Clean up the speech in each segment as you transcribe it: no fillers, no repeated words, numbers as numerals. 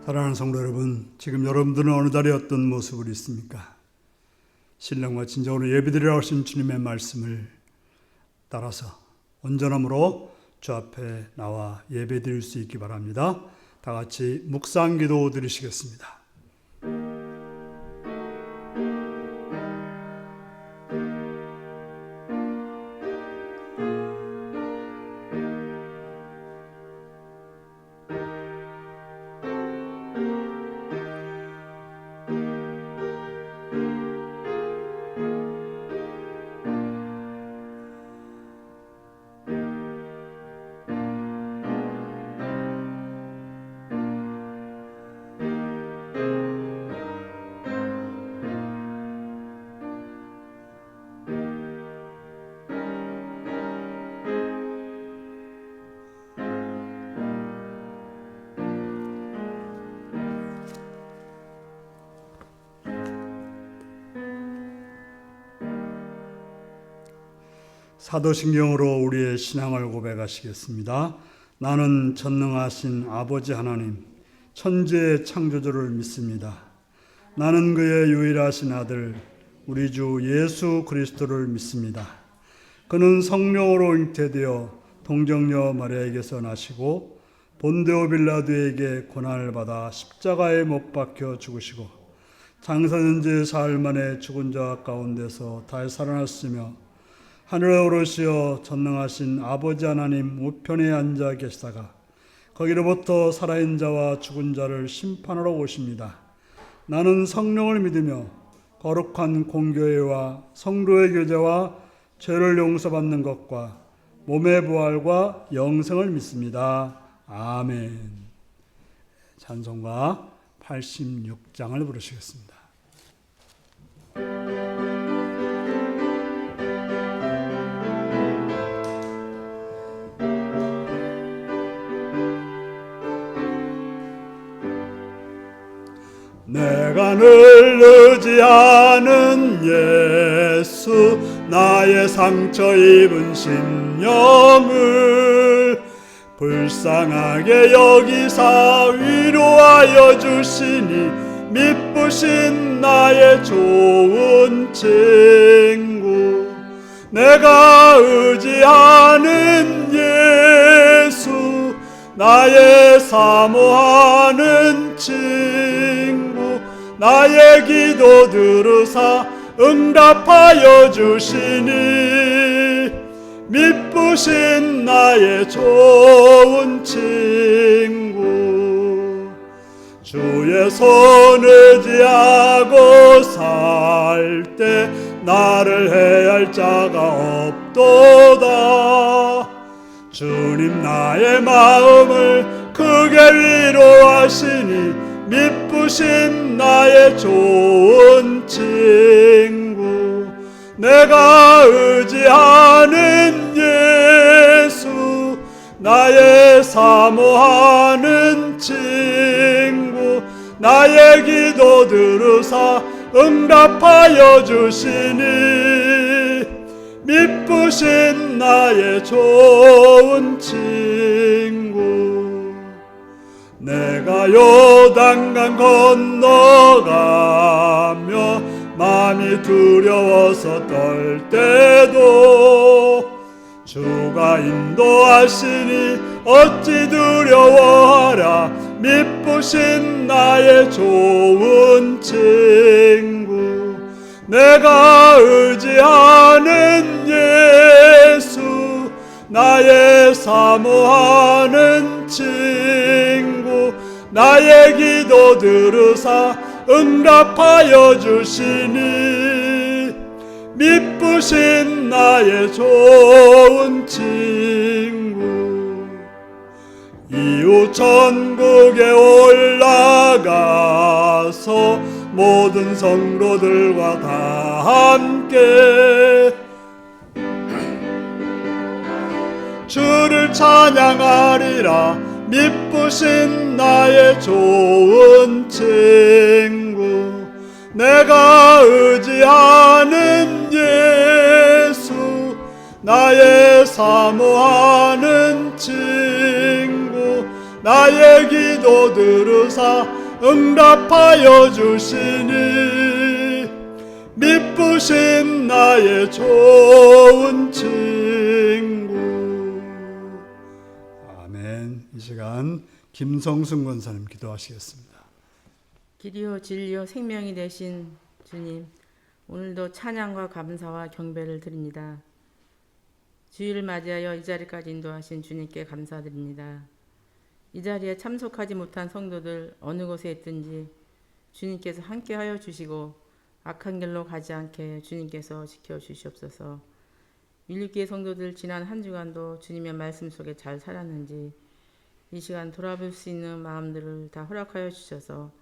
사랑하는 성도 여러분, 지금 여러분들은 어느 자리에 어떤 모습으로 있습니까? 신령과 진정으로 예배드리라고 하신 주님의 말씀을 따라서 온전함으로 주 앞에 나와 예배드릴 수 있기 바랍니다. 다 같이 묵상기도 드리시겠습니다. 사도신경으로 우리의 신앙을 고백하시겠습니다. 나는 전능하신 아버지 하나님, 천지의 창조주를 믿습니다. 나는 그의 유일하신 아들, 우리 주 예수 그리스도를 믿습니다. 그는 성령으로 잉태되어 동정녀 마리아에게서 나시고 본데오 빌라도에게 고난을 받아 십자가에 못 박혀 죽으시고 장사년제 사흘 만에 죽은 자 가운데서 다시 살아났으며 하늘에 오르시어 전능하신 아버지 하나님 우편에 앉아 계시다가 거기로부터 살아있는 자와 죽은 자를 심판하러 오십니다. 나는 성령을 믿으며 거룩한 공교회와 성도의 교제와 죄를 용서받는 것과 몸의 부활과 영생을 믿습니다. 아멘. 찬송가 86장을 부르시겠습니다. 내가 늘 의지하는 예수, 나의 상처 입은 심령을 불쌍하게 여기사 위로하여 주시니 미쁘신 나의 좋은 친구. 내가 의지하는 예수, 나의 사모하는 친구. 나의 기도 들으사 응답하여 주시니 미쁘신 나의 좋은 친구. 주의 손 의지하고 살 때 나를 해할 자가 없도다. 주님 나의 마음을 크게 위로하시니 미쁘신 나의 좋은 친구. 내가 의지하는 예수, 나의 사모하는 친구. 나의 기도 들으사 응답하여 주시니 미쁘신 나의 좋은 친구. 내가 요단강 건너가며 마음이 두려워서 떨 때도 주가 인도하시니 어찌 두려워하랴. 미쁘신 나의 좋은 친구. 내가 의지하는 예수, 나의 사모하는 친구. 나의 기도 들으사 응답하여 주시니 미쁘신 나의 좋은 친구. 이후 천국에 올라가서 모든 성도들과 다 함께 주를 찬양하리라. 미쁘신 나의 좋은 친구. 내가 의지하는 예수, 나의 사모하는 친구. 나의 기도 들으사 응답하여 주시니 미쁘신 나의 좋은 친구. 아멘. 이 시간 김성순 권사님 기도하시겠습니다. 길이요 진리요 생명이 되신 주님, 오늘도 찬양과 감사와 경배를 드립니다. 주일을 맞이하여 이 자리까지 인도하신 주님께 감사드립니다. 이 자리에 참석하지 못한 성도들 어느 곳에 있든지 주님께서 함께하여 주시고 악한 길로 가지 않게 주님께서 지켜주시옵소서. 16기의 성도들 지난 한 주간도 주님의 말씀 속에 잘 살았는지 이 시간 돌아볼 수 있는 마음들을 다 허락하여 주셔서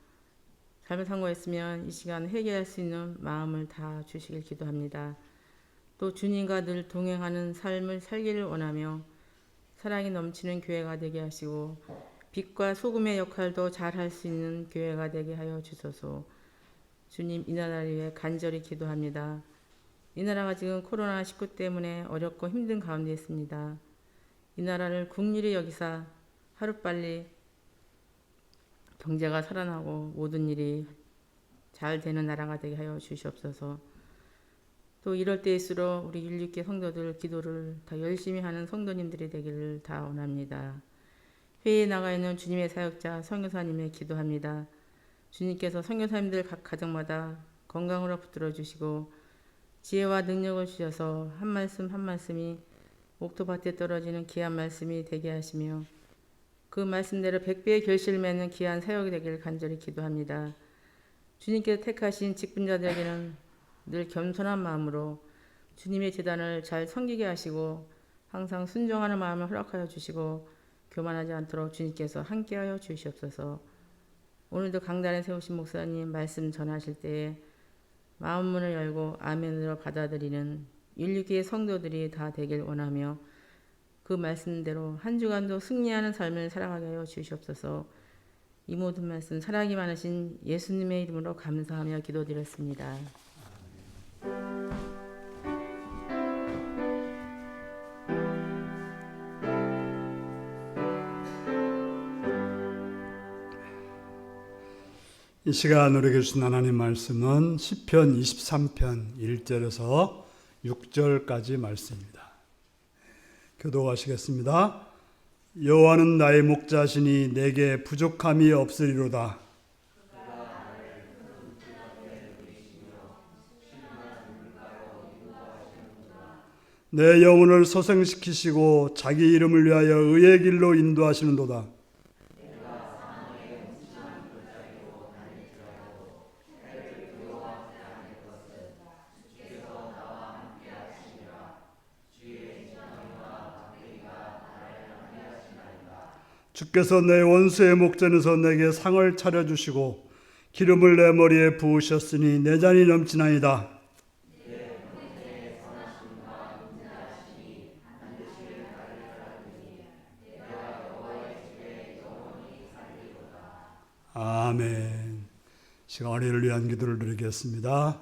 잘못한 거 있으면 이 시간 회개할 수 있는 마음을 다 주시길 기도합니다. 또 주님과 늘 동행하는 삶을 살기를 원하며 사랑이 넘치는 교회가 되게 하시고 빛과 소금의 역할도 잘 할 수 있는 교회가 되게 하여 주소서. 주님, 이 나라를 위해 간절히 기도합니다. 이 나라가 지금 코로나19 때문에 어렵고 힘든 가운데 있습니다. 이 나라를 국리를 여기사 하루빨리 경제가 살아나고 모든 일이 잘 되는 나라가 되게 하여 주시옵소서. 또 이럴 때일수록 우리 16개 성도들 기도를 더 열심히 하는 성도님들이 되기를 다 원합니다. 회의에 나가 있는 주님의 사역자 선교사님의 기도합니다. 주님께서 선교사님들 각 가정마다 건강으로 붙들어 주시고 지혜와 능력을 주셔서 한 말씀 한 말씀이 옥토밭에 떨어지는 귀한 말씀이 되게 하시며 그 말씀대로 100배의 결실을 맺는 귀한 사역이 되기를 간절히 기도합니다. 주님께서 택하신 직분자들에게는 늘 겸손한 마음으로 주님의 제단을 잘 섬기게 하시고 항상 순종하는 마음을 허락하여 주시고 교만하지 않도록 주님께서 함께하여 주시옵소서. 오늘도 강단에 세우신 목사님 말씀 전하실 때에 마음 문을 열고 아멘으로 받아들이는 16기의 성도들이 다 되길 원하며 그 말씀대로 한 주간도 승리하는 삶을 살아가게 하여 주시옵소서. 이 모든 말씀 사랑이 많으신 예수님의 이름으로 감사하며 기도드렸습니다. 이 시간 우리에게 주신 하나님 말씀은 시편 23편 1절에서 6절까지 말씀입니다. 교독하시겠습니다. 여호와는 나의 목자시니 내게 부족함이 없으리로다. 내 영혼을 소생시키시고 자기 이름을 위하여 의의 길로 인도하시는도다. 주께서 내 원수의 목전에서 내게 상을 차려주시고 기름을 내 머리에 부으셨으니 내 잔이 넘치나이다. 아멘. 시간 어린이를 위한 기도를 드리겠습니다.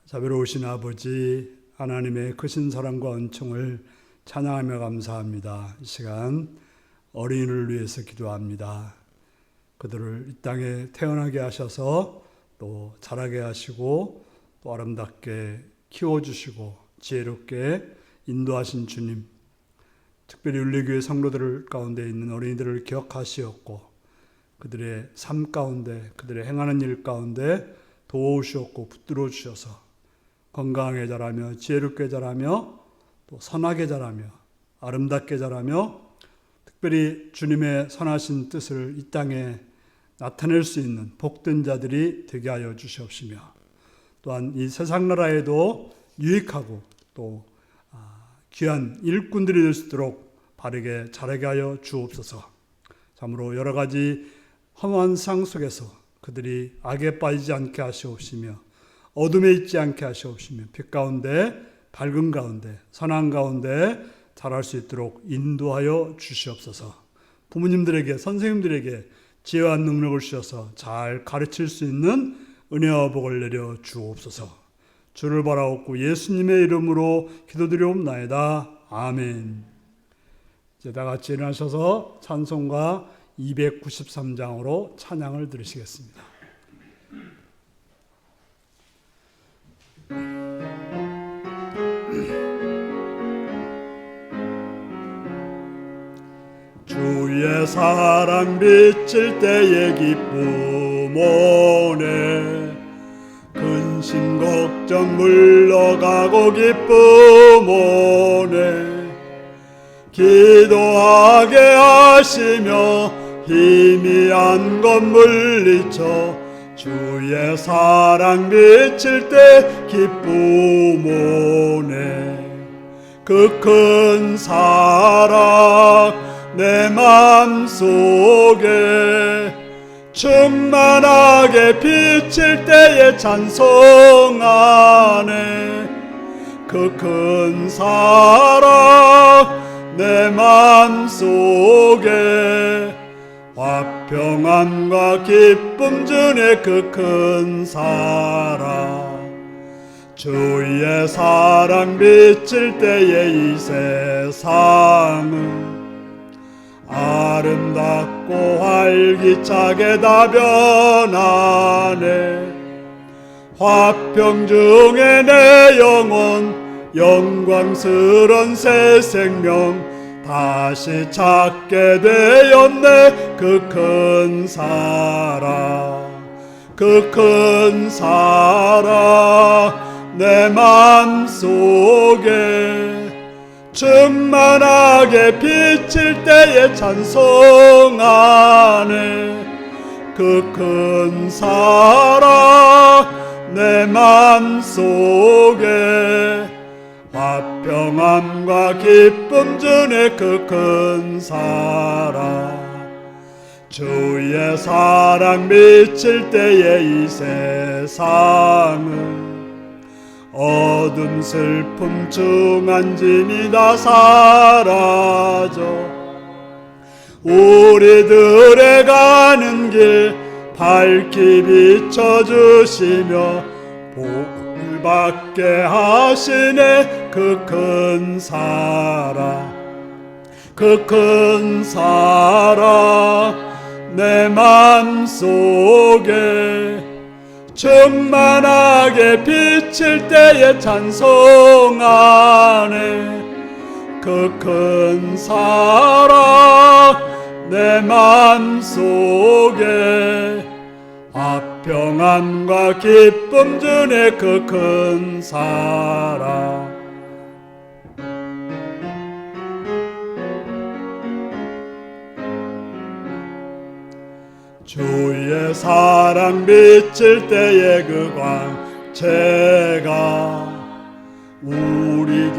자비로우신 아버지 하나님의 크신 사랑과 은총을 찬양하며 감사합니다. 이 시간 어린이를 위해서 기도합니다. 그들을 이 땅에 태어나게 하셔서 또 자라게 하시고 또 아름답게 키워주시고 지혜롭게 인도하신 주님, 특별히 윤리교회 성도들 가운데 있는 어린이들을 기억하시었고 그들의 삶 가운데 그들의 행하는 일 가운데 도우시었고 붙들어 주셔서 건강하게 자라며 지혜롭게 자라며 또 선하게 자라며 아름답게 자라며 특별히 주님의 선하신 뜻을 이 땅에 나타낼 수 있는 복된 자들이 되게 하여 주시옵시며 또한 이 세상 나라에도 유익하고 또 귀한 일꾼들이 될 수 있도록 바르게 자라게 하여 주옵소서. 참으로 여러 가지 험한 상 속에서 그들이 악에 빠지지 않게 하시옵시며 어둠에 있지 않게 하시옵시며 빛 가운데 밝은 가운데 선한 가운데 자랄 수 있도록 인도하여 주시옵소서. 부모님들에게 선생님들에게 지혜와 능력을 주셔서 잘 가르칠 수 있는 은혜와 복을 내려 주옵소서. 주를 바라옵고 예수님의 이름으로 기도드리옵나이다. 아멘. 이제 다 같이 일어나셔서 찬송가 293장으로 찬양을 들으시겠습니다. 주의 사랑 비칠 때의 기쁨 오네 근심 걱정 물러가고 기쁨 오네 기도하게 하시며 희미한 것 물리쳐 주의 사랑 비칠 때 기쁨 오네 그 큰 사랑 내 맘속에 충만하게 비칠 때에 찬송하네 그 큰 사랑 내 맘속에 화평함과 기쁨 주네 그 큰 사랑 주의 사랑 비칠 때에 이 세상은 아름답고 활기차게 다 변하네 화평 중에 내 영혼 영광스런 새 생명 다시 찾게 되었네 그 큰 사랑 그 큰 사랑 내 맘속에 충만하게 비칠 때에 찬송하네 그 큰 사랑 내 맘속에 화평함과 기쁨 주네 그 큰 사랑 주의 사랑 비칠 때에 이 세상은 어둠 슬픔 중한 짐이 다 사라져 우리들의 가는 길 밝히 비춰주시며 복을 받게 하시네 그 큰 사랑 그 큰 사랑 내 맘속에 충만하게 비칠 때에 찬송하네 그 큰 사랑 내 맘속에 화평함과 기쁨 주네 그 큰 사랑 주의 사랑 비칠 때의 그 광채가 우리들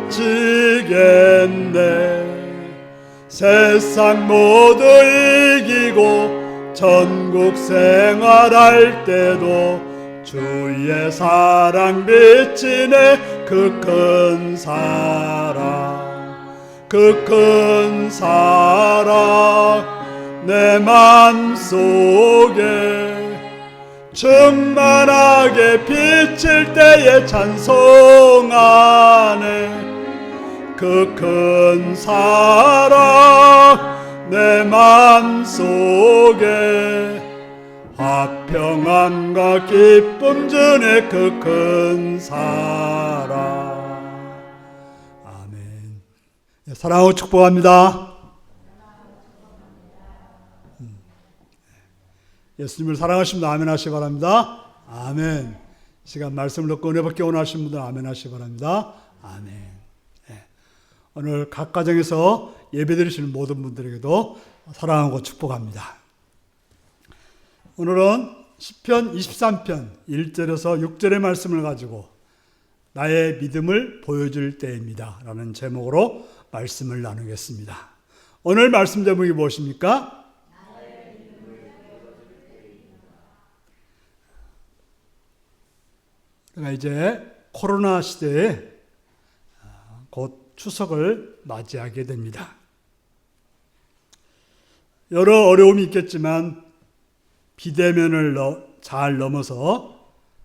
지겠네 세상 모두 이기고 전국 생활할 때도 주의 사랑 비치네 그 큰 사랑 그 큰 사랑 내 맘속에 충만하게 비칠 때에 찬송하네 그 큰 사랑 내 맘속에 화평함과 기쁨 주네 그 큰 사랑 아멘. 사랑하고 축복합니다. 예수님을 사랑하시면 아멘 하시기 바랍니다. 아멘. 시간 말씀을 듣고 은혜 받기 원하시는 분들 아멘 하시기 바랍니다. 아멘. 네. 오늘 각 가정에서 예배 드리시는 모든 분들에게도 사랑하고 축복합니다. 오늘은 시편 23편 1절에서 6절의 말씀을 가지고 나의 믿음을 보여줄 때입니다 라는 제목으로 말씀을 나누겠습니다. 오늘 말씀 제목이 무엇입니까? 우리가 이제 코로나 시대에 곧 추석을 맞이하게 됩니다. 여러 어려움이 있겠지만 비대면을 잘 넘어서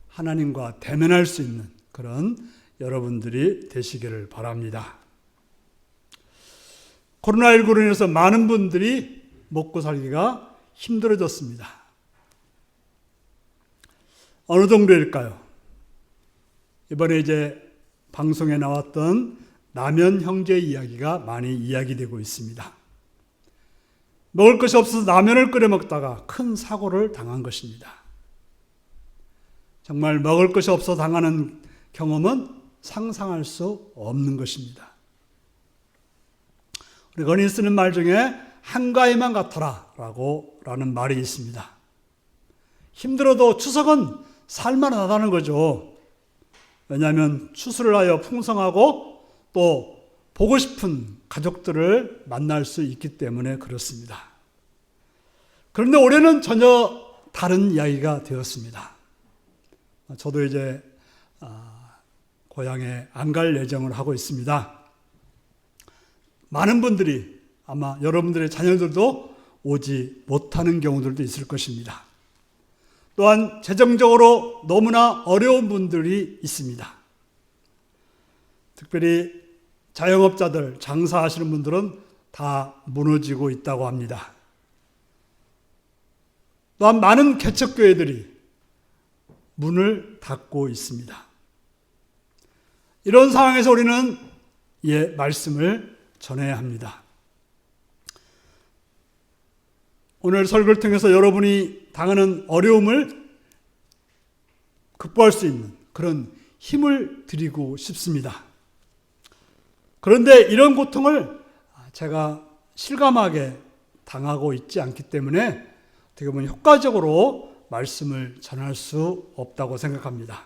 하나님과 대면할 수 있는 그런 여러분들이 되시기를 바랍니다. 코로나19로 인해서 많은 분들이 먹고 살기가 힘들어졌습니다. 어느 정도일까요? 이번에 이제 방송에 나왔던 라면 형제 이야기가 많이 이야기되고 있습니다. 먹을 것이 없어서 라면을 끓여 먹다가 큰 사고를 당한 것입니다. 정말 먹을 것이 없어 당하는 경험은 상상할 수 없는 것입니다. 우리 건이 쓰는 말 중에 한가위만 같아라 라는 말이 있습니다. 힘들어도 추석은 살만하다는 거죠. 왜냐하면 추수를 하여 풍성하고 또 보고 싶은 가족들을 만날 수 있기 때문에 그렇습니다. 그런데 올해는 전혀 다른 이야기가 되었습니다. 저도 이제 고향에 안 갈 예정을 하고 있습니다. 많은 분들이 아마 여러분들의 자녀들도 오지 못하는 경우들도 있을 것입니다. 또한 재정적으로 너무나 어려운 분들이 있습니다. 특별히 자영업자들, 장사하시는 분들은 다 무너지고 있다고 합니다. 또한 많은 개척교회들이 문을 닫고 있습니다. 이런 상황에서 우리는 말씀을 전해야 합니다. 오늘 설교를 통해서 여러분이 당하는 어려움을 극복할 수 있는 그런 힘을 드리고 싶습니다. 그런데 이런 고통을 제가 실감하게 당하고 있지 않기 때문에 어떻게 보면 효과적으로 말씀을 전할 수 없다고 생각합니다.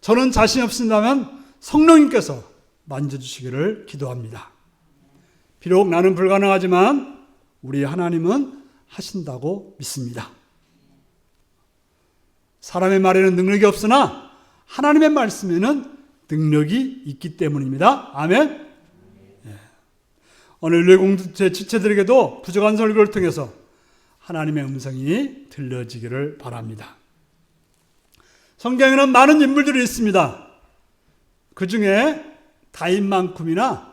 저는 자신 없습니다만 성령님께서 만져주시기를 기도합니다. 비록 나는 불가능하지만 우리 하나님은 하신다고 믿습니다. 사람의 말에는 능력이 없으나 하나님의 말씀에는 능력이 있기 때문입니다. 아멘. 오늘 율례 공동체 지체들에게도 부족한 설교를 통해서 하나님의 음성이 들려지기를 바랍니다. 성경에는 많은 인물들이 있습니다. 그 중에 다윗만큼이나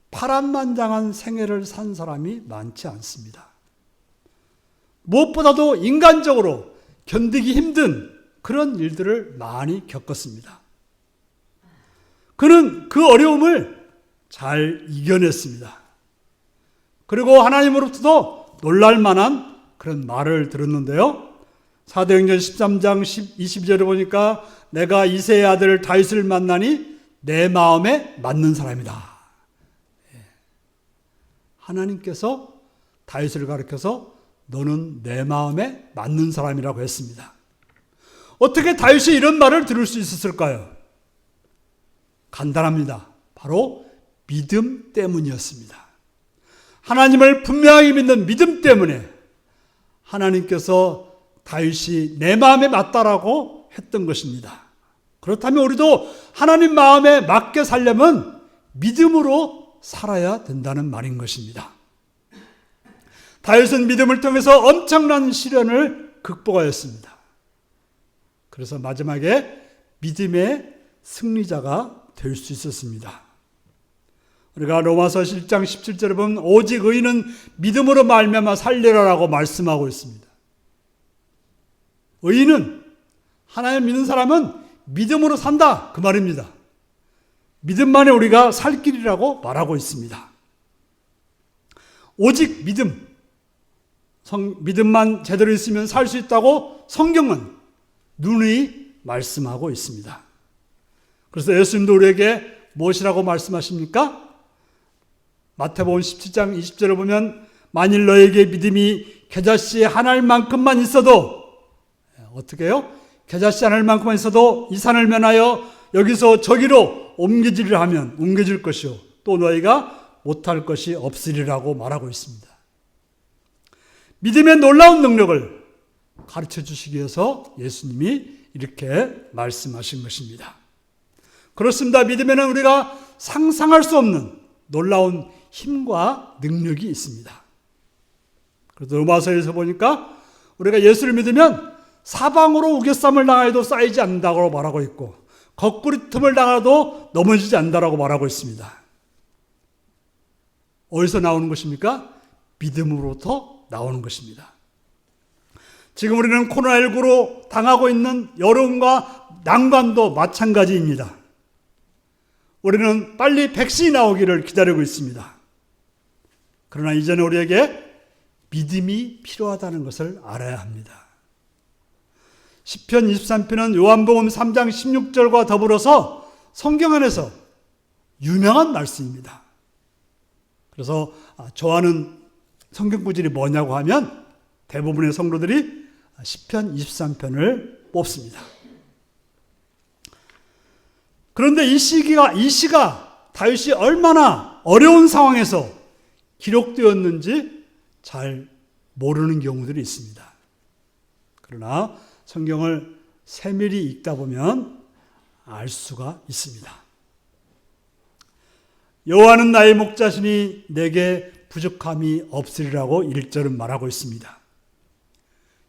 파란만장한 생애를 산 사람이 많지 않습니다. 무엇보다도 인간적으로 견디기 힘든 그런 일들을 많이 겪었습니다. 그는 그 어려움을 잘 이겨냈습니다. 그리고 하나님으로부터도 놀랄 만한 그런 말을 들었는데요. 사도행전 13장 22절에 보니까 내가 이새의 아들 다윗을 만나니 내 마음에 맞는 사람이다. 하나님께서 다윗을 가르쳐서 너는 내 마음에 맞는 사람이라고 했습니다. 어떻게 다윗이 이런 말을 들을 수 있었을까요? 간단합니다. 바로 믿음 때문이었습니다. 하나님을 분명하게 믿는 믿음 때문에 하나님께서 다윗이 내 마음에 맞다라고 했던 것입니다. 그렇다면 우리도 하나님 마음에 맞게 살려면 믿음으로 살아야 된다는 말인 것입니다. 다윗은 믿음을 통해서 엄청난 시련을 극복하였습니다. 그래서 마지막에 믿음의 승리자가 될 수 있었습니다. 우리가 로마서 1장 17절에 보면 오직 의인은 믿음으로 말미암아 살리라라고 말씀하고 있습니다. 의인은 하나님 믿는 사람은 믿음으로 산다 그 말입니다. 믿음만에 우리가 살 길이라고 말하고 있습니다. 오직 믿음만 제대로 있으면 살 수 있다고 성경은 누누이 말씀하고 있습니다. 그래서 예수님도 우리에게 무엇이라고 말씀하십니까? 마태복음 17장 20절을 보면 만일 너에게 믿음이 겨자씨 한 알만큼만 있어도 어떻게 해요? 겨자씨 한 알만큼만 있어도 이 산을 면하여 여기서 저기로 옮겨지리라 하면 옮겨질 것이요 또 너희가 못할 것이 없으리라고 말하고 있습니다. 믿음의 놀라운 능력을 가르쳐 주시기 위해서 예수님이 이렇게 말씀하신 것입니다. 그렇습니다. 믿음에는 우리가 상상할 수 없는 놀라운 힘과 능력이 있습니다. 그래서 로마서에서 보니까 우리가 예수를 믿으면 사방으로 우겨쌈을 당하여도 쌓이지 않는다고 말하고 있고 거꾸리 틈을 당하도 넘어지지 않는다고 말하고 있습니다. 어디서 나오는 것입니까? 믿음으로부터 나오는 것입니다. 지금 우리는 코로나19로 당하고 있는 여론과 난관도 마찬가지입니다. 우리는 빨리 백신이 나오기를 기다리고 있습니다. 그러나 이제는 우리에게 믿음이 필요하다는 것을 알아야 합니다. 시편 23편은 요한복음 3장 16절과 더불어서 성경 안에서 유명한 말씀입니다. 그래서 좋아하는 성경 구절이 뭐냐고 하면 대부분의 성도들이 시편 23편을 뽑습니다. 그런데 이 시가 다윗이 얼마나 어려운 상황에서 기록되었는지 잘 모르는 경우들이 있습니다. 그러나 성경을 세밀히 읽다 보면 알 수가 있습니다. 여호와는 나의 목자시니 내게 부족함이 없으리라고 1절은 말하고 있습니다.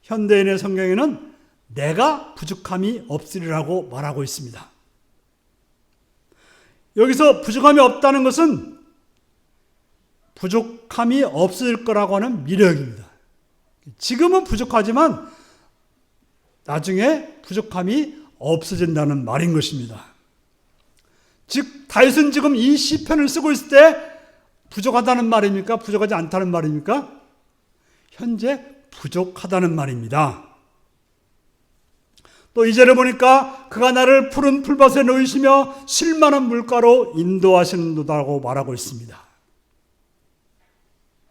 현대인의 성경에는 내가 부족함이 없으리라고 말하고 있습니다. 여기서 부족함이 없다는 것은 부족함이 없을 거라고 하는 미래입니다. 지금은 부족하지만 나중에 부족함이 없어진다는 말인 것입니다. 즉 다윗은 지금 이 시편을 쓰고 있을 때 부족하다는 말입니까? 부족하지 않다는 말입니까? 현재 부족하다는 말입니다. 또 2절에 보니까 그가 나를 푸른 풀밭에 놓이시며 쉴만한 물가로 인도하시는도다라고 말하고 있습니다.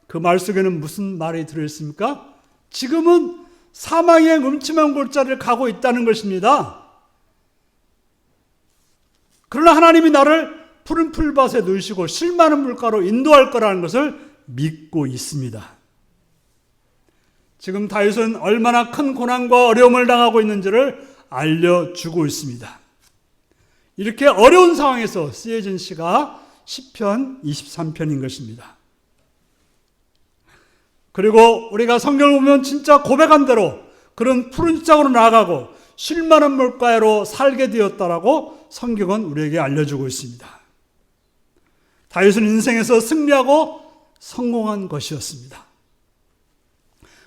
그 말 속에는 무슨 말이 들어있습니까? 지금은 사망의 음침한 골짜기를 가고 있다는 것입니다. 그러나 하나님이 나를 푸른 풀밭에 놓으시고 쉴만한 물가로 인도할 거라는 것을 믿고 있습니다. 지금 다윗은 얼마나 큰 고난과 어려움을 당하고 있는지를 알려주고 있습니다. 이렇게 어려운 상황에서 쓰여진 시가 시편 23편인 것입니다. 그리고 우리가 성경을 보면 진짜 고백한 대로 그런 푸른 땅으로 나아가고 쉴만한 물가로 살게 되었다라고 성경은 우리에게 알려주고 있습니다. 다윗은 인생에서 승리하고 성공한 것이었습니다.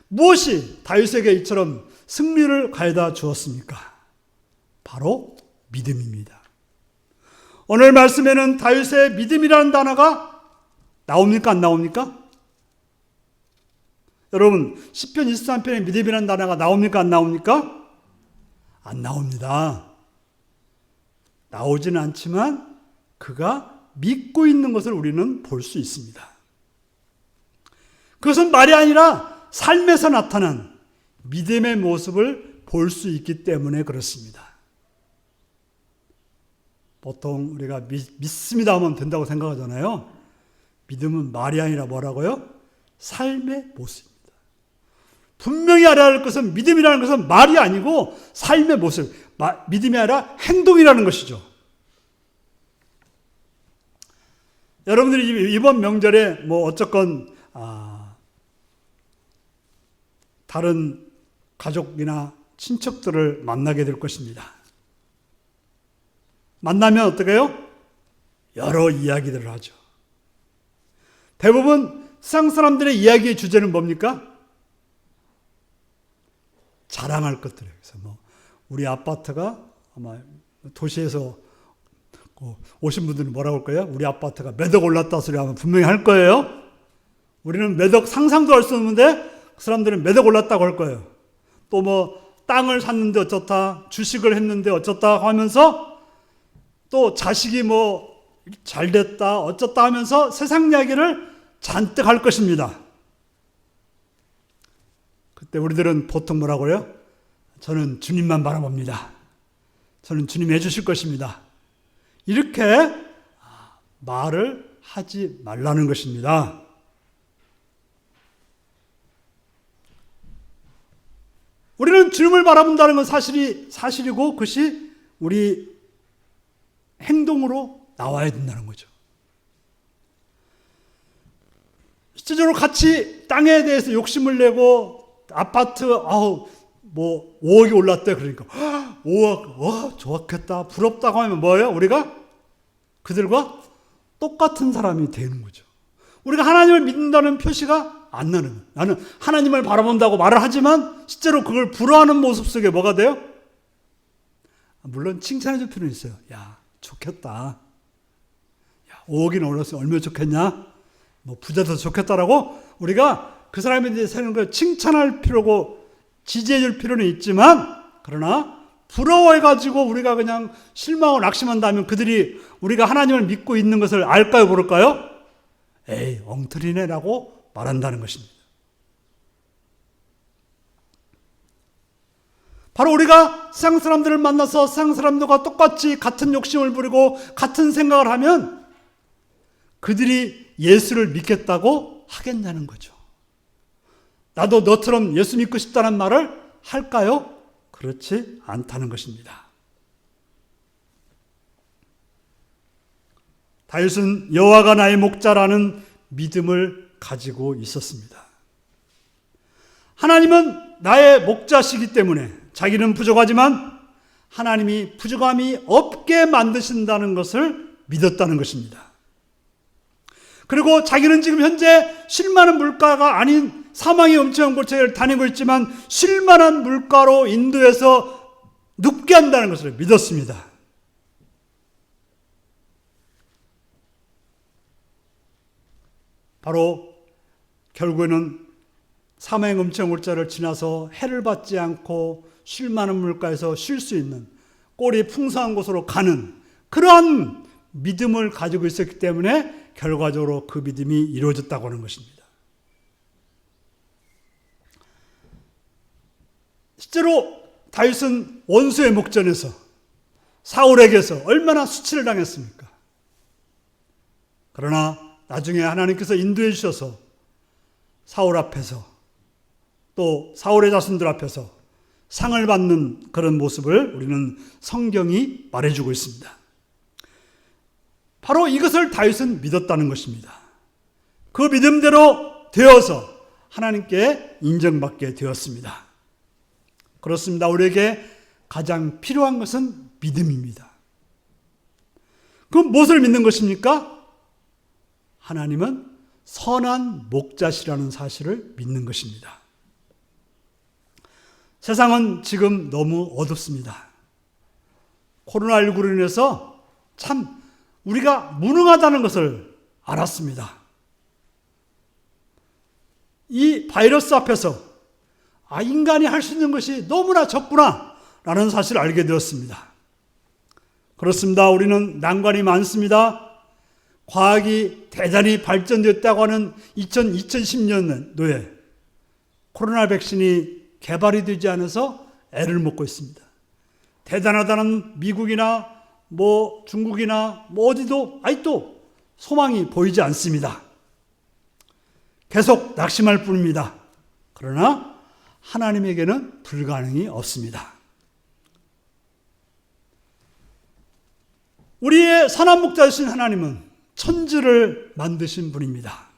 무엇이 다윗에게 이처럼 승리를 가져다 주었습니까? 바로 믿음입니다. 오늘 말씀에는 다윗의 믿음이라는 단어가 나옵니까? 안 나옵니까? 여러분, 시편 23편에 믿음이라는 단어가 나옵니까? 안 나옵니까? 안 나옵니다. 나오지는 않지만 그가 믿고 있는 것을 우리는 볼 수 있습니다. 그것은 말이 아니라 삶에서 나타난 믿음의 모습을 볼 수 있기 때문에 그렇습니다. 보통 우리가 믿습니다 하면 된다고 생각하잖아요. 믿음은 말이 아니라 뭐라고요? 삶의 모습입니다. 분명히 알아야 할 것은 믿음이라는 것은 말이 아니고 삶의 모습, 믿음이 아니라 행동이라는 것이죠. 여러분들이 이번 명절에 어쨌건 다른 가족이나 친척들을 만나게 될 것입니다. 만나면 어떻게 해요? 여러 이야기들을 하죠. 대부분 세상 사람들의 이야기의 주제는 뭡니까? 자랑할 것들이에요. 그래서 우리 아파트가 아마 도시에서 오신 분들은 뭐라고 할 거예요? 우리 아파트가 몇 억 올랐다 소리 하면 분명히 할 거예요. 우리는 몇 억 상상도 할 수 없는데 그 사람들은 몇 억 올랐다고 할 거예요. 또 땅을 샀는데 어쩌다, 주식을 했는데 어쩌다 하면서 또 자식이 잘 됐다, 어쩌다 하면서 세상 이야기를 잔뜩 할 것입니다. 그때 우리들은 보통 뭐라고 해요? 저는 주님만 바라봅니다. 저는 주님이 해주실 것입니다. 이렇게 말을 하지 말라는 것입니다. 우리는 주님을 바라본다는 건 사실이고 그것이 우리 행동으로 나와야 된다는 거죠. 실제적으로 같이 땅에 대해서 욕심을 내고 아파트 5억이 올랐대. 그러니까 5억 와 좋았겠다 부럽다고 하면 뭐예요? 우리가 그들과 똑같은 사람이 되는 거죠. 우리가 하나님을 믿는다는 표시가 안 나는 거예요. 나는 하나님을 바라본다고 말을 하지만 실제로 그걸 불허하는 모습 속에 뭐가 돼요? 물론 칭찬해 줄 필요는 있어요. 야, 좋겠다. 야, 5억이나 올랐으면 얼마나 좋겠냐? 뭐 부자 더 좋겠다라고 우리가 그 사람에 대해서 하는 걸 칭찬할 필요고 지지해 줄 필요는 있지만, 그러나 부러워해가지고 우리가 그냥 실망하고 낙심한다면 그들이 우리가 하나님을 믿고 있는 것을 알까요, 모를까요? 에이, 엉터리네라고 말한다는 것입니다. 바로 우리가 세상 사람들을 만나서 세상 사람들과 똑같이 같은 욕심을 부리고 같은 생각을 하면 그들이 예수를 믿겠다고 하겠냐는 거죠. 나도 너처럼 예수 믿고 싶다는 말을 할까요? 그렇지 않다는 것입니다. 다윗은 여호와가 나의 목자라는 믿음을 가지고 있었습니다. 하나님은 나의 목자시기 때문에 자기는 부족하지만 하나님이 부족함이 없게 만드신다는 것을 믿었다는 것입니다. 그리고 자기는 지금 현재 쉴만한 물가가 아닌 사망의 엄청난 골짜기를 다니고 있지만 쉴만한 물가로 인도해서 눕게 한다는 것을 믿었습니다. 바로 결국에는 사망의 엄청난 골짜기를 지나서 해를 받지 않고 쉴만한 물가에서 쉴 수 있는 꼴이 풍성한 곳으로 가는 그러한 믿음을 가지고 있었기 때문에 결과적으로 그 믿음이 이루어졌다고 하는 것입니다. 실제로 다윗은 원수의 목전에서 사울에게서 얼마나 수치를 당했습니까? 그러나 나중에 하나님께서 인도해 주셔서 사울 앞에서 또 사울의 자손들 앞에서 상을 받는 그런 모습을 우리는 성경이 말해주고 있습니다. 바로 이것을 다윗은 믿었다는 것입니다. 그 믿음대로 되어서 하나님께 인정받게 되었습니다. 그렇습니다. 우리에게 가장 필요한 것은 믿음입니다. 그럼 무엇을 믿는 것입니까? 하나님은 선한 목자시라는 사실을 믿는 것입니다. 세상은 지금 너무 어둡습니다. 코로나19로 인해서 참 우리가 무능하다는 것을 알았습니다. 이 바이러스 앞에서 인간이 할 수 있는 것이 너무나 적구나 라는 사실을 알게 되었습니다. 그렇습니다. 우리는 난관이 많습니다. 과학이 대단히 발전되었다고 하는 2010년도에 코로나 백신이 개발이 되지 않아서 애를 먹고 있습니다. 대단하다는 미국이나 중국이나 어디도 아직도 소망이 보이지 않습니다. 계속 낙심할 뿐입니다. 그러나 하나님에게는 불가능이 없습니다. 우리의 선한 목자이신 하나님은 천지를 만드신 분입니다.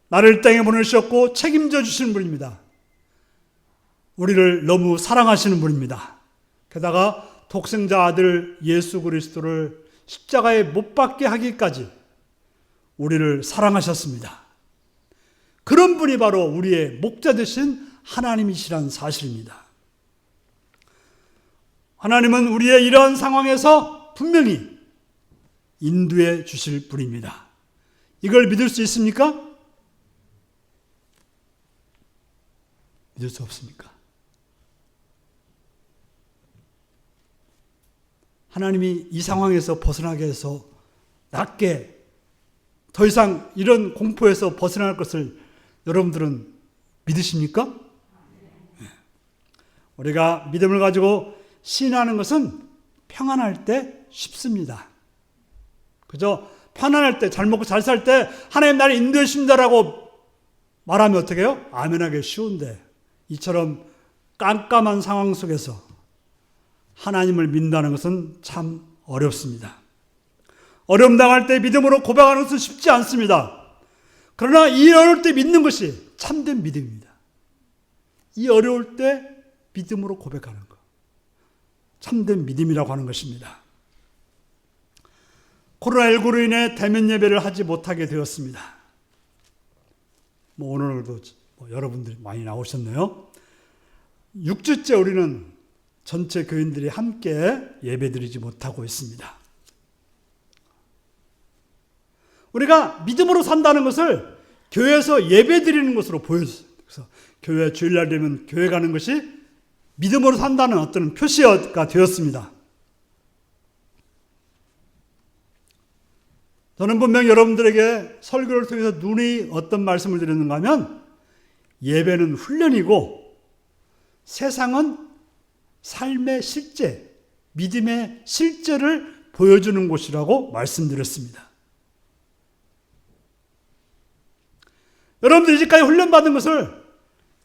나를 땅에 보내주셨고 책임져 주신 분입니다. 우리를 너무 사랑하시는 분입니다. 게다가 독생자 아들 예수 그리스도를 십자가에 못 박게 하기까지 우리를 사랑하셨습니다. 그런 분이 바로 우리의 목자 되신 하나님이시란 사실입니다. 하나님은 우리의 이러한 상황에서 분명히 인도해 주실 분입니다. 이걸 믿을 수 있습니까? 믿을 수 없습니까? 하나님이 이 상황에서 벗어나게 해서 낫게 더 이상 이런 공포에서 벗어날 것을 여러분들은 믿으십니까? 네. 우리가 믿음을 가지고 신하는 것은 평안할 때 쉽습니다. 그죠? 편안할 때, 잘 먹고 잘 살 때 하나님 나를 인도해 주신다라고 말하면 어떻게 해요? 아멘하기 쉬운데 이처럼 깜깜한 상황 속에서 하나님을 믿는다는 것은 참 어렵습니다. 어려움 당할 때 믿음으로 고백하는 것은 쉽지 않습니다. 그러나 이 어려울 때 믿는 것이 참된 믿음입니다. 이 어려울 때 믿음으로 고백하는 것. 참된 믿음이라고 하는 것입니다. 코로나19로 인해 대면 예배를 하지 못하게 되었습니다. 오늘도 여러분들이 많이 나오셨네요. 6주째 우리는 전체 교인들이 함께 예배드리지 못하고 있습니다. 우리가 믿음으로 산다는 것을 교회에서 예배드리는 것으로 보여줬어요. 그래서 교회 주일날 되면 교회 가는 것이 믿음으로 산다는 어떤 표시가 되었습니다. 저는 분명 여러분들에게 설교를 통해서 눈이 어떤 말씀을 드렸는가 하면 예배는 훈련이고 세상은 삶의 실제, 믿음의 실제를 보여주는 곳이라고 말씀드렸습니다. 여러분들 이제까지 훈련받은 것을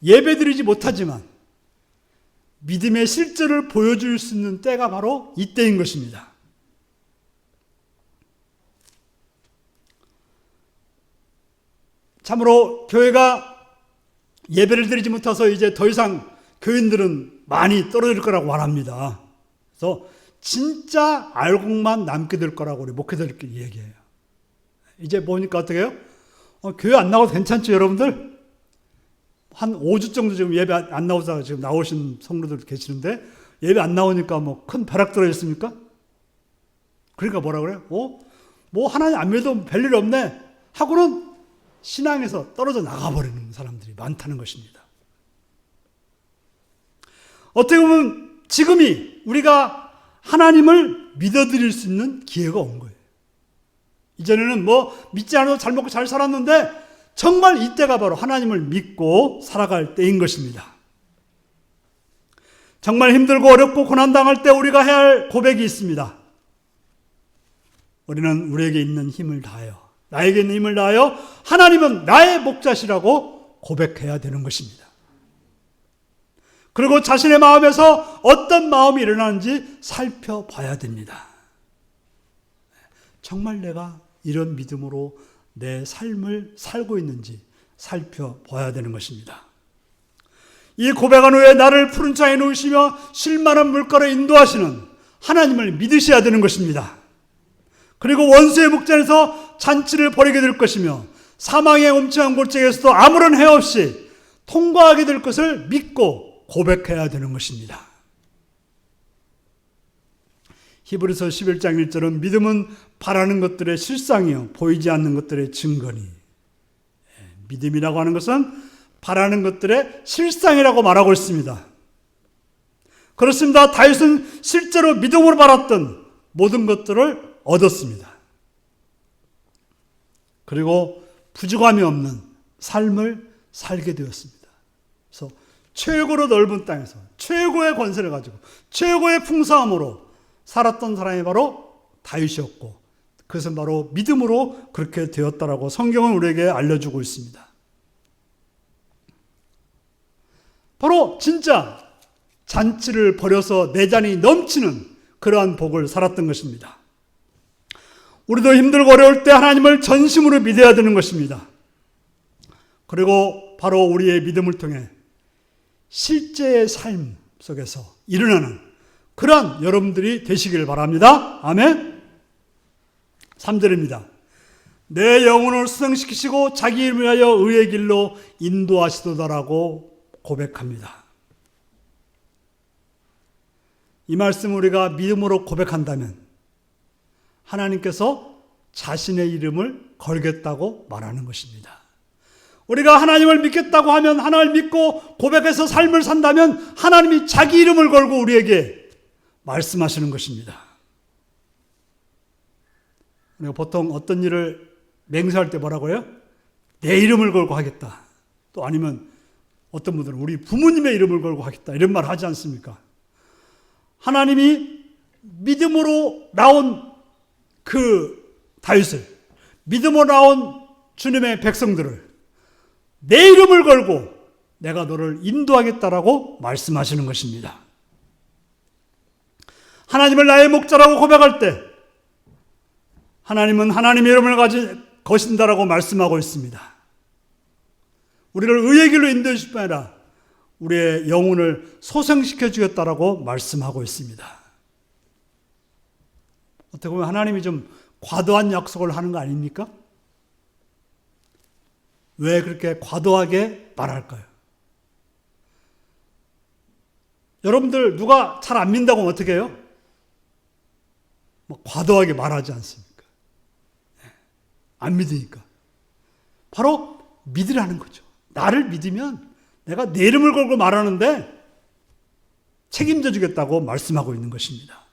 예배드리지 못하지만 믿음의 실제를 보여줄 수 있는 때가 바로 이때인 것입니다. 참으로 교회가 예배를 드리지 못해서 이제 더 이상 교인들은 많이 떨어질 거라고 말합니다. 그래서 진짜 알곡만 남게 될 거라고 우리 목회자들끼리 얘기해요. 이제 보니까 어떻게 해요? 교회 안 나와도 괜찮죠, 여러분들? 한 5주 정도 지금 예배 안 나오다가 지금 나오신 성도들 계시는데 예배 안 나오니까 큰 벼락 떨어졌습니까? 그러니까 뭐라 그래요? 하나님 안 믿어도 별일 없네 하고는 신앙에서 떨어져 나가버리는 사람들이 많다는 것입니다. 어떻게 보면 지금이 우리가 하나님을 믿어드릴 수 있는 기회가 온 거예요. 이전에는 믿지 않아도 잘 먹고 잘 살았는데 정말 이때가 바로 하나님을 믿고 살아갈 때인 것입니다. 정말 힘들고 어렵고 고난당할 때 우리가 해야 할 고백이 있습니다. 우리는 우리에게 있는 힘을 다하여, 나에게 있는 힘을 다하여 하나님은 나의 목자시라고 고백해야 되는 것입니다. 그리고 자신의 마음에서 어떤 마음이 일어나는지 살펴봐야 됩니다. 정말 내가 이런 믿음으로 내 삶을 살고 있는지 살펴봐야 되는 것입니다. 이 고백한 후에 나를 푸른 창에 놓으시며 쉴만한 물가로 인도하시는 하나님을 믿으셔야 되는 것입니다. 그리고 원수의 목전에서 잔치를 벌이게 될 것이며 사망의 엄청난 골짜기에서도 아무런 해 없이 통과하게 될 것을 믿고 고백해야 되는 것입니다. 히브리서 11장 1절은 믿음은 바라는 것들의 실상이요 보이지 않는 것들의 증거니. 믿음이라고 하는 것은 바라는 것들의 실상이라고 말하고 있습니다. 그렇습니다. 다윗은 실제로 믿음으로 바랐던 모든 것들을 얻었습니다. 그리고 부족함이 없는 삶을 살게 되었습니다. 그래서 최고로 넓은 땅에서 최고의 권세를 가지고 최고의 풍성함으로 살았던 사람이 바로 다윗이었고 그것은 바로 믿음으로 그렇게 되었다라고 성경은 우리에게 알려주고 있습니다. 바로 진짜 잔치를 벌여서 내 잔이 넘치는 그러한 복을 살았던 것입니다. 우리도 힘들고 어려울 때 하나님을 전심으로 믿어야 되는 것입니다. 그리고 바로 우리의 믿음을 통해 실제의 삶 속에서 일어나는 그러한 여러분들이 되시길 바랍니다. 아멘. 3절입니다. 내 영혼을 수성시키시고 자기 이름을 위하여 의의 길로 인도하시도다라고 고백합니다. 이 말씀 우리가 믿음으로 고백한다면 하나님께서 자신의 이름을 걸겠다고 말하는 것입니다. 우리가 하나님을 믿겠다고 하면 하나님을 믿고 고백해서 삶을 산다면 하나님이 자기 이름을 걸고 우리에게 말씀하시는 것입니다. 우리가 보통 어떤 일을 맹세할 때 뭐라고 해요? 내 이름을 걸고 하겠다. 또 아니면 어떤 분들은 우리 부모님의 이름을 걸고 하겠다. 이런 말 하지 않습니까? 하나님이 믿음으로 나온 그 다윗을, 믿음으로 나온 주님의 백성들을 내 이름을 걸고 내가 너를 인도하겠다라고 말씀하시는 것입니다. 하나님을 나의 목자라고 고백할 때 하나님은 하나님의 이름을 거신다라고 말씀하고 있습니다. 우리를 의의 길로 인도해 주실 뿐 아니라 우리의 영혼을 소생시켜 주겠다라고 말씀하고 있습니다. 어떻게 보면 하나님이 좀 과도한 약속을 하는 거 아닙니까? 왜 그렇게 과도하게 말할까요? 여러분들 누가 잘 안 믿는다고 하면 어떻게 해요? 과도하게 말하지 않습니까? 안 믿으니까. 바로 믿으라는 거죠. 나를 믿으면 내가 내 이름을 걸고 말하는데 책임져 주겠다고 말씀하고 있는 것입니다.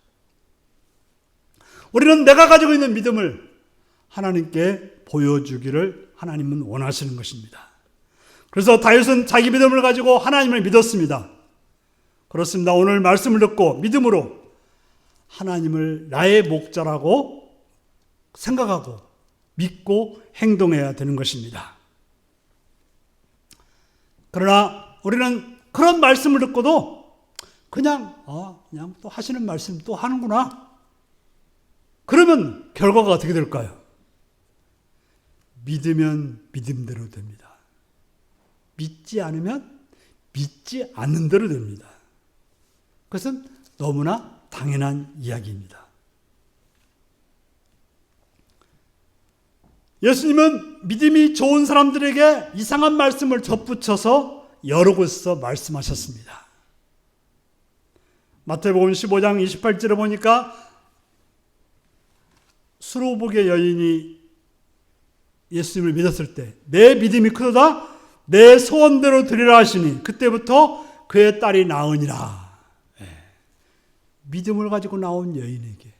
우리는 내가 가지고 있는 믿음을 하나님께 보여주기를 하나님은 원하시는 것입니다. 그래서 다윗은 자기 믿음을 가지고 하나님을 믿었습니다. 그렇습니다. 오늘 말씀을 듣고 믿음으로 하나님을 나의 목자라고 생각하고 믿고 행동해야 되는 것입니다. 그러나 우리는 그런 말씀을 듣고도 그냥 또 하시는 말씀 또 하는구나. 그러면 결과가 어떻게 될까요? 믿으면 믿음대로 됩니다. 믿지 않으면 믿지 않는 대로 됩니다. 그것은 너무나 당연한 이야기입니다. 예수님은 믿음이 좋은 사람들에게 이상한 말씀을 덧붙여서 여러 곳에서 말씀하셨습니다. 마태복음 15장 28절에 보니까 수로복의 여인이 예수님을 믿었을 때 내 믿음이 크도다 내 소원대로 드리라 하시니 그때부터 그의 딸이 나으니라. 믿음을 가지고 나온 여인에게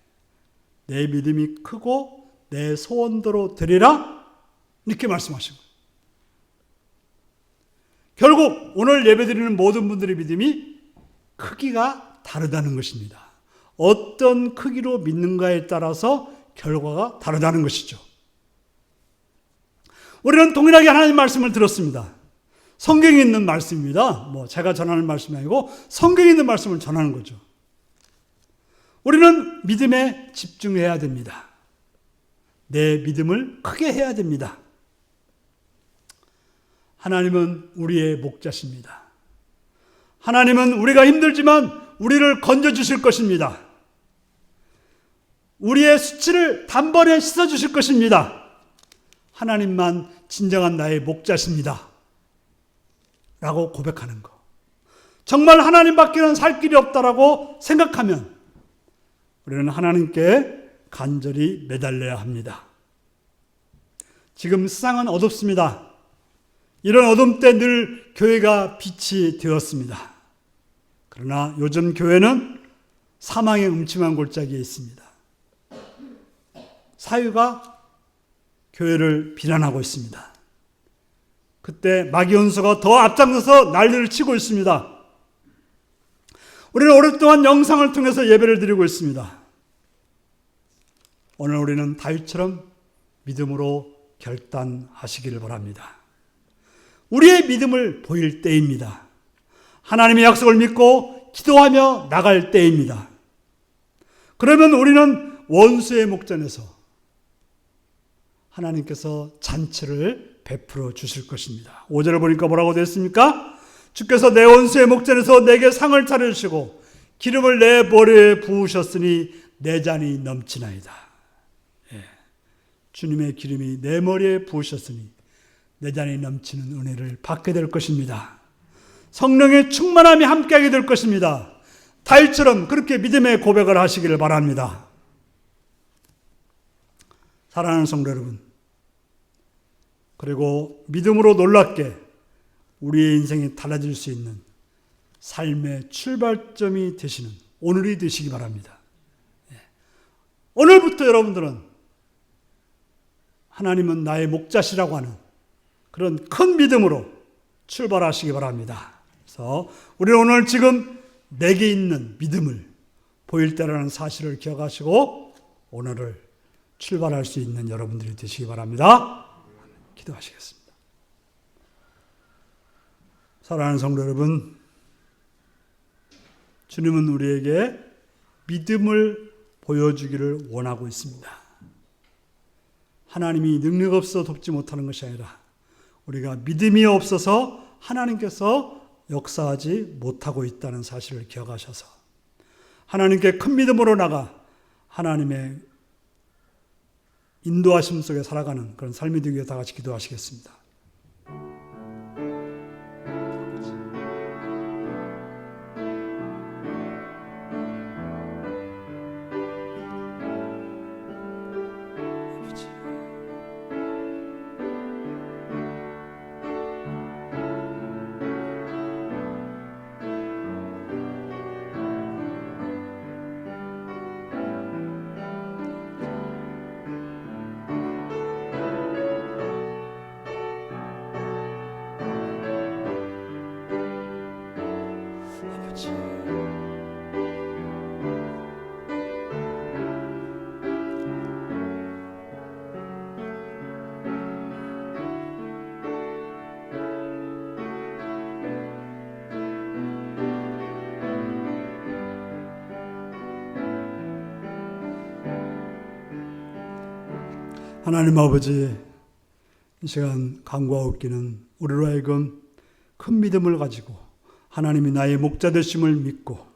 내 믿음이 크고 내 소원대로 드리라 이렇게 말씀하신 거예요. 결국 오늘 예배드리는 모든 분들의 믿음이 크기가 다르다는 것입니다. 어떤 크기로 믿는가에 따라서 결과가 다르다는 것이죠. 우리는 동일하게 하나님 말씀을 들었습니다. 성경에 있는 말씀입니다. 제가 전하는 말씀이 아니고 성경에 있는 말씀을 전하는 거죠. 우리는 믿음에 집중해야 됩니다. 내 믿음을 크게 해야 됩니다. 하나님은 우리의 목자십니다. 하나님은 우리가 힘들지만 우리를 건져주실 것입니다. 우리의 수치를 단번에 씻어주실 것입니다. 하나님만 진정한 나의 목자십니다. 라고 고백하는 거. 정말 하나님밖에는 살 길이 없다라고 생각하면 우리는 하나님께 간절히 매달려야 합니다. 지금 세상은 어둡습니다. 이런 어둠 때 늘 교회가 빛이 되었습니다. 그러나 요즘 교회는 사망의 음침한 골짜기에 있습니다. 사유가 교회를 비난하고 있습니다. 그때 마귀원수가 더 앞장서서 난리를 치고 있습니다. 우리는 오랫동안 영상을 통해서 예배를 드리고 있습니다. 오늘 우리는 다윗처럼 믿음으로 결단하시기를 바랍니다. 우리의 믿음을 보일 때입니다. 하나님의 약속을 믿고 기도하며 나갈 때입니다. 그러면 우리는 원수의 목전에서 하나님께서 잔치를 베풀어 주실 것입니다. 5절을 보니까 뭐라고 되어 있습니까? 주께서 내 원수의 목전에서 내게 상을 차려주시고 기름을 내 머리에 부으셨으니 내 잔이 넘치나이다. 주님의 기름이 내 머리에 부으셨으니 내 잔이 넘치는 은혜를 받게 될 것입니다. 성령의 충만함이 함께하게 될 것입니다. 다윗처럼 그렇게 믿음의 고백을 하시기를 바랍니다. 사랑하는 성도 여러분, 그리고 믿음으로 놀랍게 우리의 인생이 달라질 수 있는 삶의 출발점이 되시는 오늘이 되시기 바랍니다. 오늘부터 여러분들은 하나님은 나의 목자시라고 하는 그런 큰 믿음으로 출발하시기 바랍니다. 그래서 우리는 오늘 지금 내게 있는 믿음을 보일 때라는 사실을 기억하시고 오늘을 출발할 수 있는 여러분들이 되시기 바랍니다. 기도하시겠습니다. 사랑하는 성도 여러분, 주님은 우리에게 믿음을 보여주기를 원하고 있습니다. 하나님이 능력 없어 돕지 못하는 것이 아니라 우리가 믿음이 없어서 하나님께서 역사하지 못하고 있다는 사실을 기억하셔서 하나님께 큰 믿음으로 나가 하나님의 인도하심 속에 살아가는 그런 삶이 되기 위해 다 같이 기도하시겠습니다. 하나님 아버지, 이 시간 간구하옵기는 우리로 하여금 큰 믿음을 가지고 하나님이 나의 목자 되심을 믿고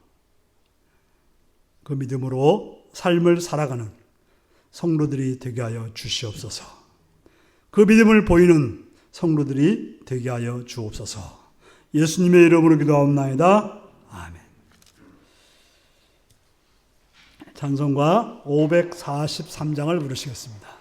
그 믿음으로 삶을 살아가는 성도들이 되게 하여 주시옵소서. 그 믿음을 보이는 성도들이 되게 하여 주옵소서. 예수님의 이름으로 기도하옵나이다. 아멘. 찬송가 543장을 부르시겠습니다.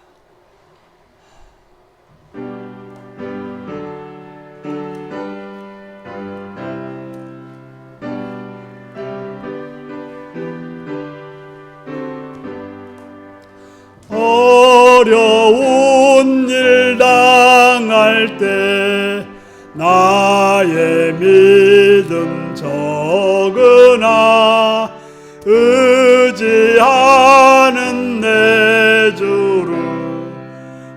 어려운 일 당할 때 나의 믿음 적으나 의지하는 내 주를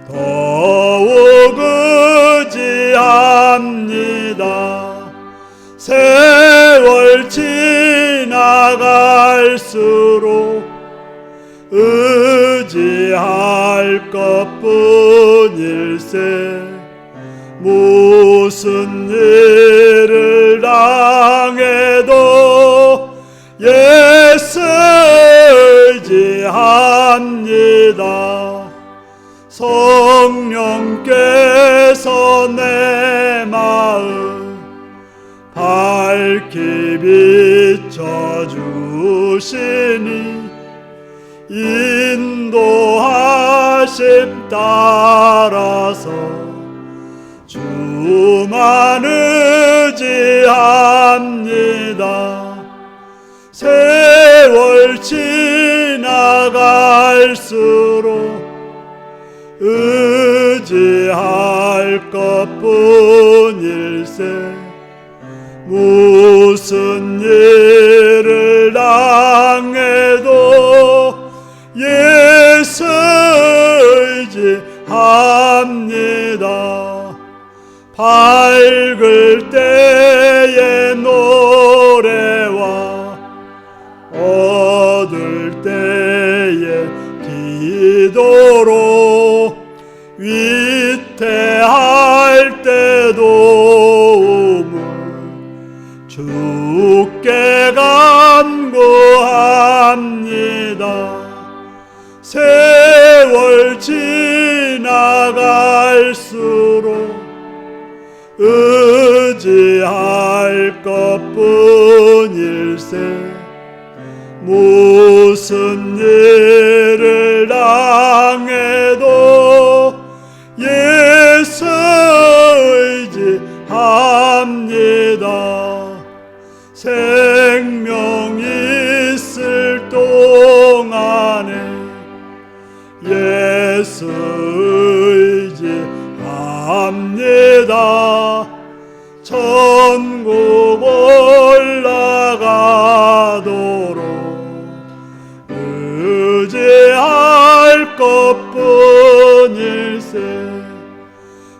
더욱 의지합니다. 세월 지나갈수록 의지할 것뿐일세. 무슨 일을 당해도 예수 의지합니다. 성령께서 내 마음 밝히 비춰주시니 인도하심 따라서 주만 의지합니다. 세월 지나갈수록 의지할 것뿐일세. 무슨 일을 당해도 예수 의지합니다. 밝을 때의 노래와 어두울 때의 기도로 위태할 때도 주께 간구합니다. 세월 지나갈수록 의지할 것뿐일세. 무슨 일을 당해도 예수 의지합니다. 생명 있을 동안에 예수 의지합니다. 천국 올라가도록 의지할 것뿐일세.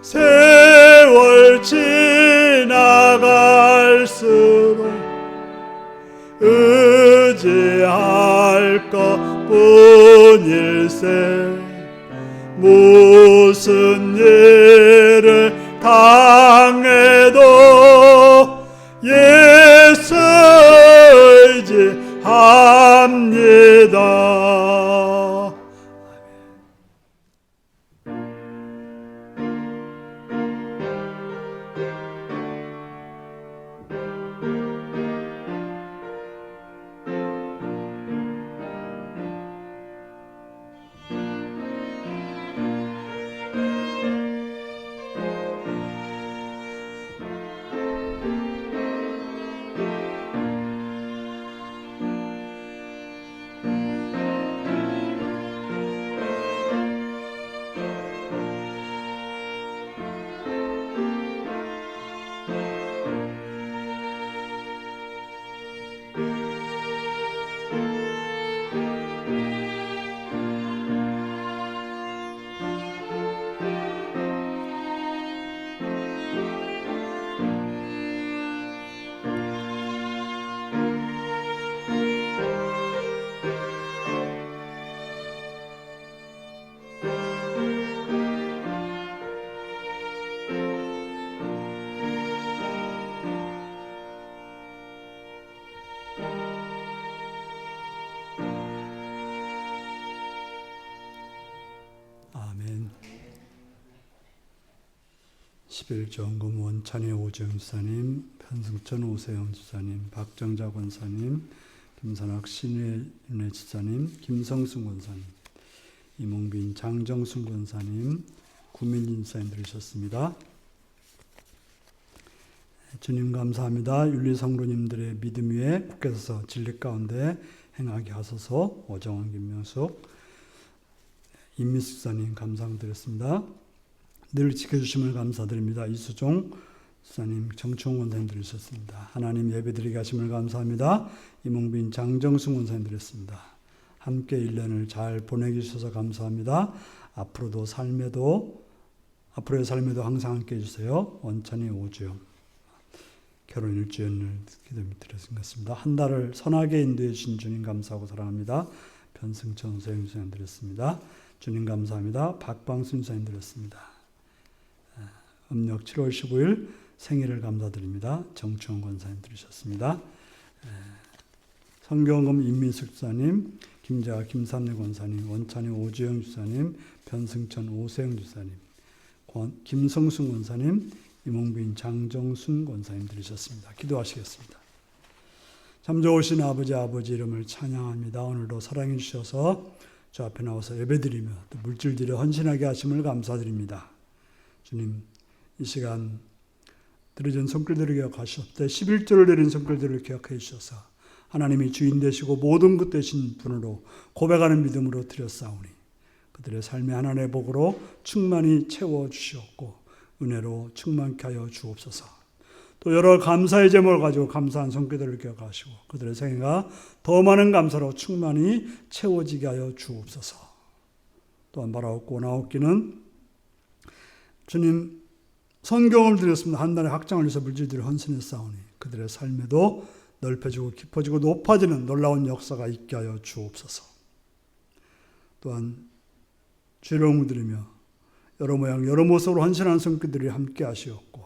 세월 지나갈수록 의지할 것뿐일세. 무슨 일을 당해도 예수 의지합니다. 특별전금 원찬희 오재영 지사님, 편승천 오세영 지사님, 박정자 권사님, 김선학 신혜윤회 지사님, 김성순 권사님, 이몽빈 장정순 권사님, 구민진 지사님 들으셨습니다. 주님 감사합니다. 윤리성도님들의 믿음 위에 굳게 서서 진리 가운데 행하게 하소서. 오정원, 김명숙, 임미숙 지사님 감사드렸습니다. 늘 지켜주심을 감사드립니다. 이수종 지사님, 정충원 권사님 들으셨습니다. 하나님 예배드리게 하심을 감사합니다. 이몽빈, 장정순 권사님 드렸습니다. 함께 1년을 잘 보내게 주셔서 감사합니다. 앞으로의 삶에도 항상 함께 해주세요. 원찬이 오주영 결혼 1주년을 기도드렸습니다. 한 달을 선하게 인도해 주신 주님 감사하고 사랑합니다. 변승천 소영 지사님 드렸습니다. 주님 감사합니다. 박방순 지사님 드렸습니다. 음력 7월 15일 생일을 감사드립니다. 정충원 권사님 들으셨습니다. 성경금 임민숙 지사님, 김재하 김삼래 권사님, 원찬희 오주영 지사님, 변승천 오세영 지사님, 김성순 권사님, 이몽빈 장정순 권사님 들으셨습니다. 기도하시겠습니다. 참 좋으신 아버지 이름을 찬양합니다. 오늘도 사랑해 주셔서 저 앞에 나와서 예배드리며 또 물질들여 헌신하게 하심을 감사드립니다. 주님, 이 시간 드려진 손길들을 기억하셨되 11조를 드린 손길들을 기억해 주셔서 하나님이 주인 되시고 모든 것 되신 분으로 고백하는 믿음으로 드렸사오니 그들의 삶의 하나님의 복으로 충만히 채워주시옵고 은혜로 충만케 하여 주옵소서. 또 여러 감사의 제목을 가지고 감사한 손길들을 기억하시고 그들의 생애가 더 많은 감사로 충만히 채워지게 하여 주옵소서. 또한 바라옵고 나옵기는 주님 성경을 드렸습니다. 한 달에 학장을 위해서 물질들을 헌신했사오니 그들의 삶에도 넓혀지고 깊어지고 높아지는 놀라운 역사가 있게 하여 주옵소서. 또한 주의 이름을 드리며 여러 모양 여러 모습으로 헌신하는 손길들이 함께 하시옵고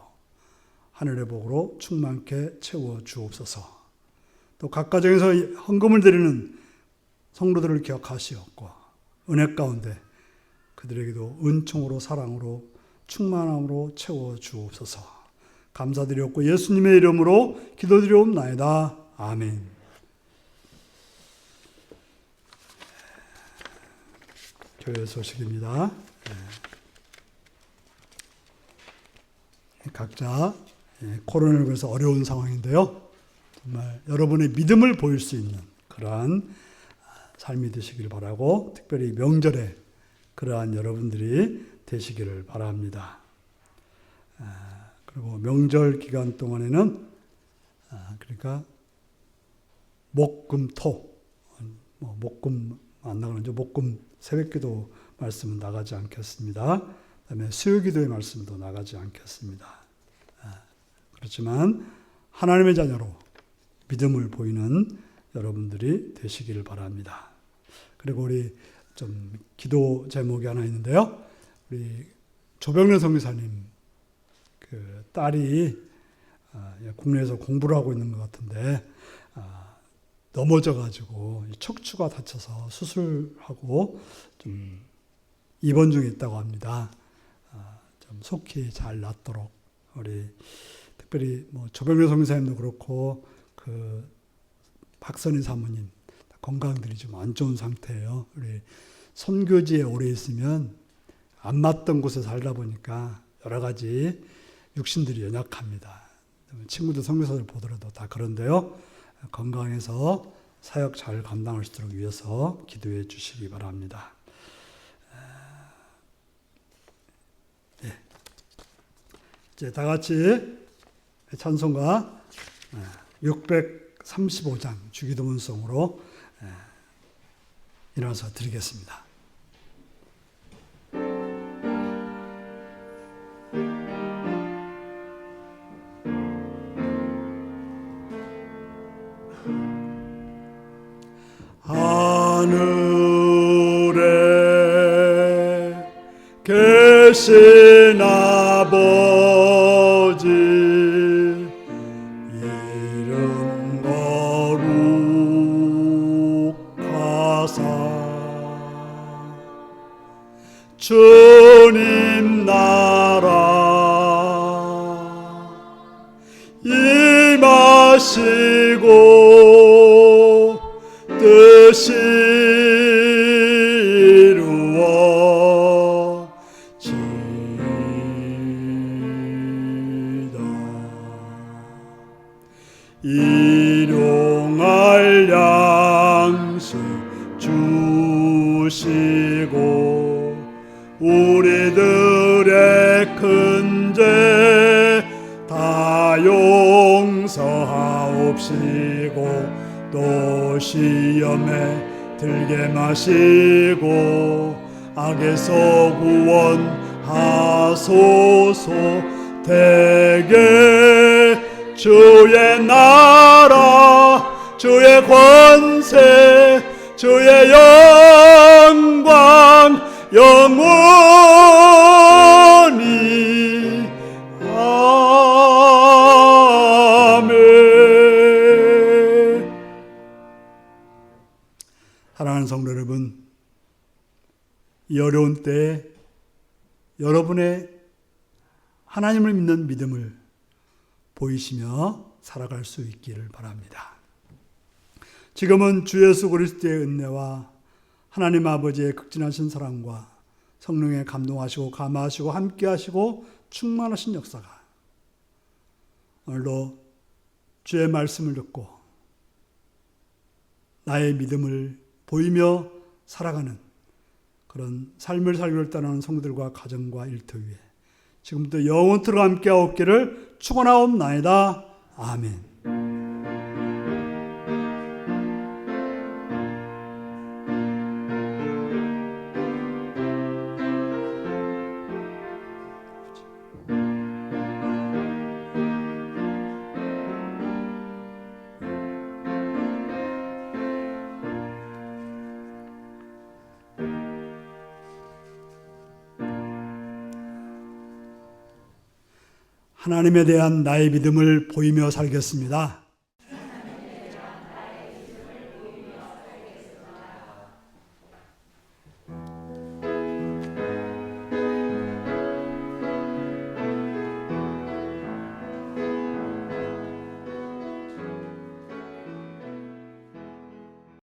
하늘의 복으로 충만케 채워 주옵소서. 또 각 가정에서 헌금을 드리는 성도들을 기억하시옵고 은혜 가운데 그들에게도 은총으로 사랑으로 충만함으로 채워 주옵소서. 감사드렸고 예수님의 이름으로 기도드리옵나이다. 아멘. 교회 소식입니다. 각자 코로나19에서 어려운 상황인데요. 정말 여러분의 믿음을 보일 수 있는 그러한 삶이 되시길 바라고 특별히 명절에 그러한 여러분들이 되시기를 바랍니다. 그리고 명절 기간 동안에는 그러니까 목금토 목금 안 나가는죠. 목금 새벽기도 말씀은 나가지 않겠습니다. 그다음에 수요기도의 말씀도 나가지 않겠습니다. 그렇지만 하나님의 자녀로 믿음을 보이는 여러분들이 되시기를 바랍니다. 그리고 우리 좀 기도 제목이 하나 있는데요. 우리 조병래 선교사님 그 딸이 국내에서 공부를 하고 있는 것 같은데 넘어져가지고 척추가 다쳐서 수술하고 좀 입원 중에 있다고 합니다. 좀 속히 잘 낫도록 우리 특별히 뭐 조병래 선교사님도 그렇고 그 박선희 사모님 건강들이 좀 안 좋은 상태예요. 우리 선교지에 오래 있으면 안 맞던 곳에 살다 보니까 여러 가지 육신들이 연약합니다. 친구들 선교사들 보더라도 다 그런데요. 건강해서 사역 잘 감당할 수 있도록 위해서 기도해 주시기 바랍니다. 이제 다 같이 찬송가 635장 주기도문송으로 일어나서 드리겠습니다. 하늘에 계신 아버지 이름 거룩하사 주님 나라 임하시고 뜻이 이루어지다. 일용할 양식 주시고 우리들의 큰 죄 다 용서하옵시고 또 시험에 들게 마시고 악에서 구원하소서. 대개 주의 나라 주의 권세 주의 영광 영원히 아멘. 사랑하는 성도 여러분, 이 어려운 때에 여러분의 하나님을 믿는 믿음을 보이시며 살아갈 수 있기를 바랍니다. 지금은 주 예수 그리스도의 은혜와 하나님 아버지의 극진하신 사랑과 성령의 감동하시고 감화하시고 함께하시고 충만하신 역사가 오늘도 주의 말씀을 듣고 나의 믿음을 보이며 살아가는 그런 삶을 살기를 따르는 성도들과 가정과 일터 위에 지금부터 영원토록 함께하옵기를 축원하옵나이다. 아멘. 하나님에 대한 나의 믿음을 보이며 살겠습니다.